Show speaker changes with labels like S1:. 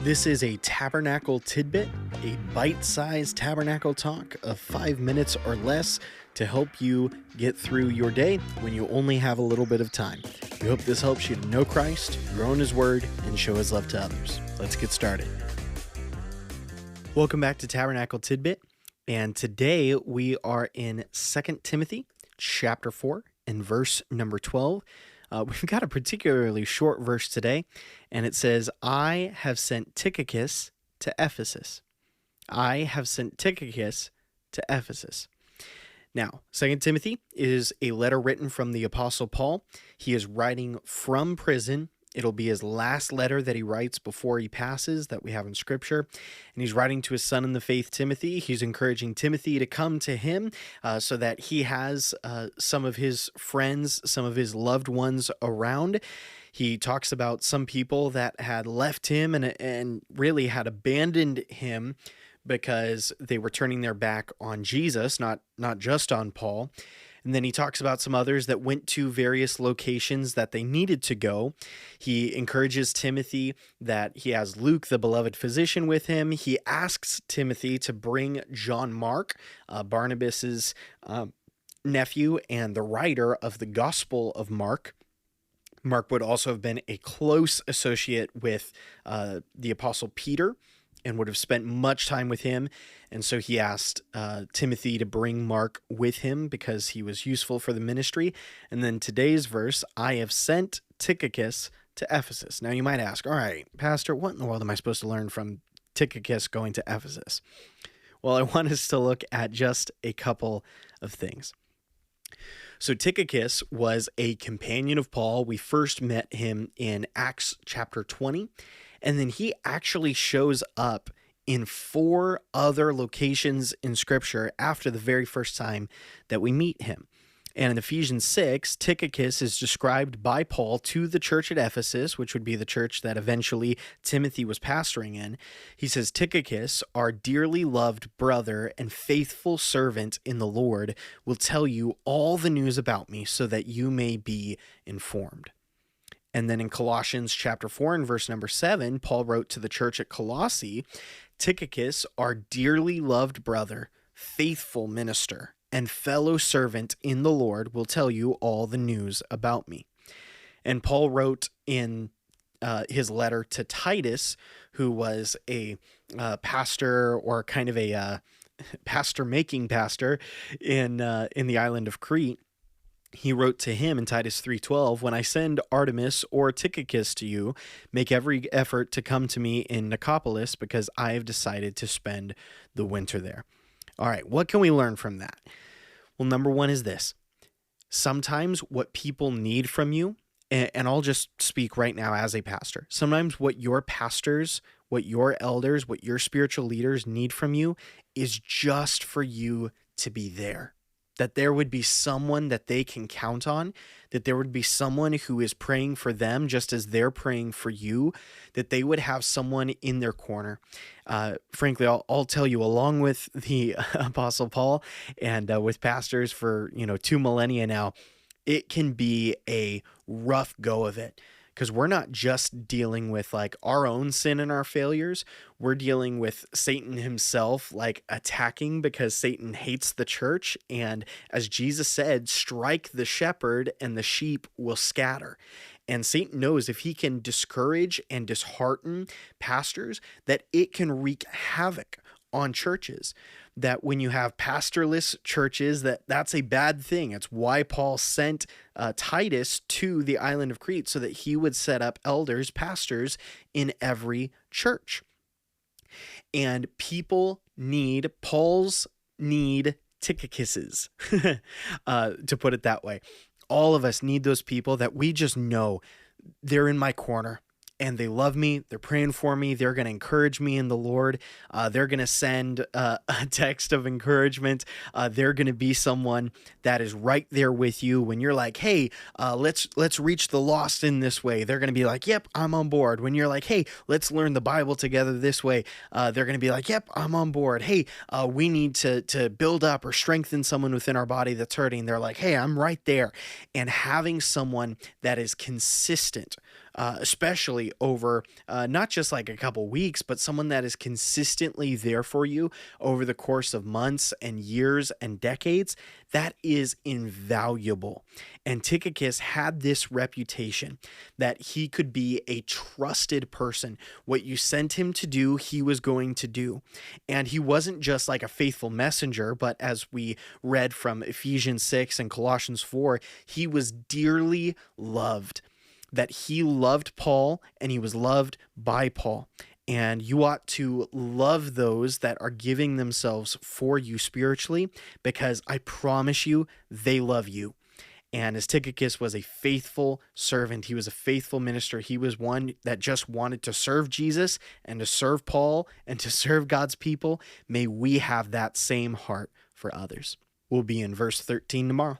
S1: This is a Tabernacle Tidbit, a bite-sized Tabernacle Talk of 5 minutes or less to help you get through your day when you only have a little bit of time. We hope this helps you to know Christ, grow in His Word, and show His love to others. Let's get started. Welcome back to Tabernacle Tidbit, and today we are in 2 Timothy chapter 4 and verse number 12. We've got a particularly short verse today, and it says, I have sent Tychicus to Ephesus. I have sent Tychicus to Ephesus. Now, 2 Timothy is a letter written from the Apostle Paul. He is writing from prison. It'll be his last letter that he writes before he passes that we have in Scripture. And he's writing to his son in the faith, Timothy. He's encouraging Timothy to come to him so that he has some of his friends, some of his loved ones around. He talks about some people that had left him and really had abandoned him because they were turning their back on Jesus, not just on Paul. And then he talks about some others that went to various locations that they needed to go. He encourages Timothy that he has Luke, the beloved physician, with him. He asks Timothy to bring John Mark, Barnabas's nephew and the writer of the Gospel of Mark. Mark would also have been a close associate with the Apostle Peter and would have spent much time with him. And so he asked Timothy to bring Mark with him because he was useful for the ministry. And then today's verse, I have sent Tychicus to Ephesus. Now you might ask, all right, Pastor, what in the world am I supposed to learn from Tychicus going to Ephesus? Well, I want us to look at just a couple of things. So Tychicus was a companion of Paul. We first met him in Acts chapter 20. And then he actually shows up in 4 other locations in Scripture after the very first time that we meet him. And in Ephesians 6, Tychicus is described by Paul to the church at Ephesus, which would be the church that eventually Timothy was pastoring in. He says, Tychicus, our dearly loved brother and faithful servant in the Lord, will tell you all the news about me so that you may be informed. And then in Colossians chapter 4 and verse number 7, Paul wrote to the church at Colossae, Tychicus, our dearly loved brother, faithful minister, and fellow servant in the Lord will tell you all the news about me. And Paul wrote in his letter to Titus, who was a pastor or kind of a pastor-making pastor in the island of Crete. He wrote to him in Titus 3:12, when I send Artemis or Tychicus to you, make every effort to come to me in Nicopolis because I have decided to spend the winter there. All right, what can we learn from that? Well, number one is this. Sometimes what people need from you, and I'll just speak right now as a pastor, sometimes what your pastors, what your elders, what your spiritual leaders need from you is just for you to be there. That there would be someone that they can count on, that there would be someone who is praying for them just as they're praying for you, that they would have someone in their corner. Frankly, I'll tell you, along with the Apostle Paul and with pastors for 2 millennia now, it can be a rough go of it. Because we're not just dealing with like our own sin and our failures. We're dealing with Satan himself like attacking because Satan hates the church. And as Jesus said, strike the shepherd and the sheep will scatter. And Satan knows if he can discourage and dishearten pastors, that it can wreak havoc on churches. That when you have pastorless churches, that's a bad thing. It's why Paul sent Titus to the island of Crete so that he would set up elders, pastors in every church. And people need Tychicuses, to put it that way. All of us need those people that we just know they're in my corner. And they love me, they're praying for me, they're going to encourage me in the Lord, they're going to send a text of encouragement, they're going to be someone that is right there with you when you're like, hey, let's reach the lost in this way. They're going to be like, yep, I'm on board. When you're like, hey, let's learn the Bible together this way, they're going to be like, yep, I'm on board. Hey, we need to build up or strengthen someone within our body that's hurting. They're like, hey, I'm right there. And having someone that is consistent especially over not just like a couple weeks, but someone that is consistently there for you over the course of months and years and decades. That is invaluable. And Tychicus had this reputation that he could be a trusted person. What you sent him to do, he was going to do. And he wasn't just like a faithful messenger, but as we read from Ephesians 6 and Colossians 4, he was dearly loved. That he loved Paul and he was loved by Paul. And you ought to love those that are giving themselves for you spiritually, because I promise you, they love you. And as Tychicus was a faithful servant, he was a faithful minister. He was one that just wanted to serve Jesus and to serve Paul and to serve God's people. May we have that same heart for others. We'll be in verse 13 tomorrow.